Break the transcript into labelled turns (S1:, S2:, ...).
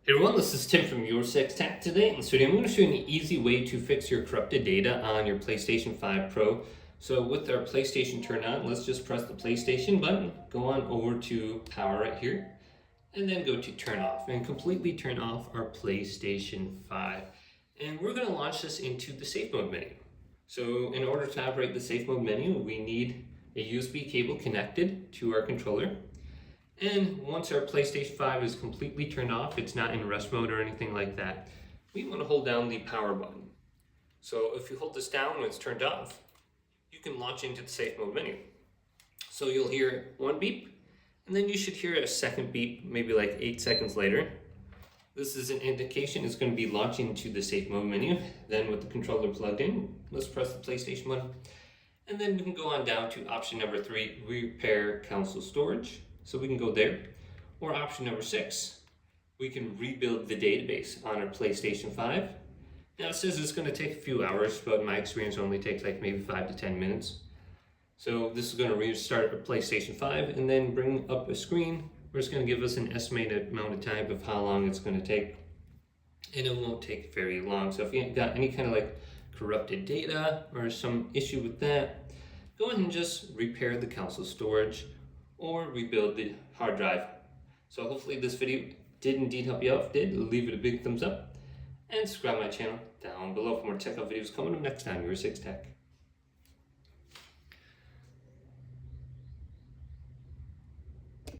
S1: Hey everyone, this is Tim from Your Six Tech. Today in this video, I'm going to show you an easy way to fix your corrupted data on your PlayStation 5 Pro. So with our PlayStation turned on, let's just press the PlayStation button, go on over to power right here, and then go to turn off and completely turn off our PlayStation 5. And we're going to launch this into the safe mode menu. So in order to operate the safe mode menu, we need a USB cable connected to our controller. And once our PlayStation 5 is completely turned off, it's not in rest mode or anything like that, we want to hold down the power button. So if you hold this down when it's turned off, you can launch into the safe mode menu. So you'll hear one beep, and then you should hear a second beep, maybe like 8 seconds later. This is an indication it's going to be launching into the safe mode menu. Then with the controller plugged in, let's press the PlayStation button. And then we can go on down to option number 3, repair console storage. So we can go there. Or option number 6, we can rebuild the database on our PlayStation 5. Now it says it's going to take a few hours, but in my experience it only takes like maybe 5 to 10 minutes. So this is going to restart our PlayStation 5 and then bring up a screen where it's going to give us an estimated amount of time of how long it's going to take. And it won't take very long. So if you got any kind of like corrupted data or some issue with that, go ahead and just repair the console storage or rebuild the hard drive. So hopefully this video did indeed help you out. If it did, leave it a big thumbs up and subscribe to my channel down below for more tech videos coming up next time. Your 6 Tech.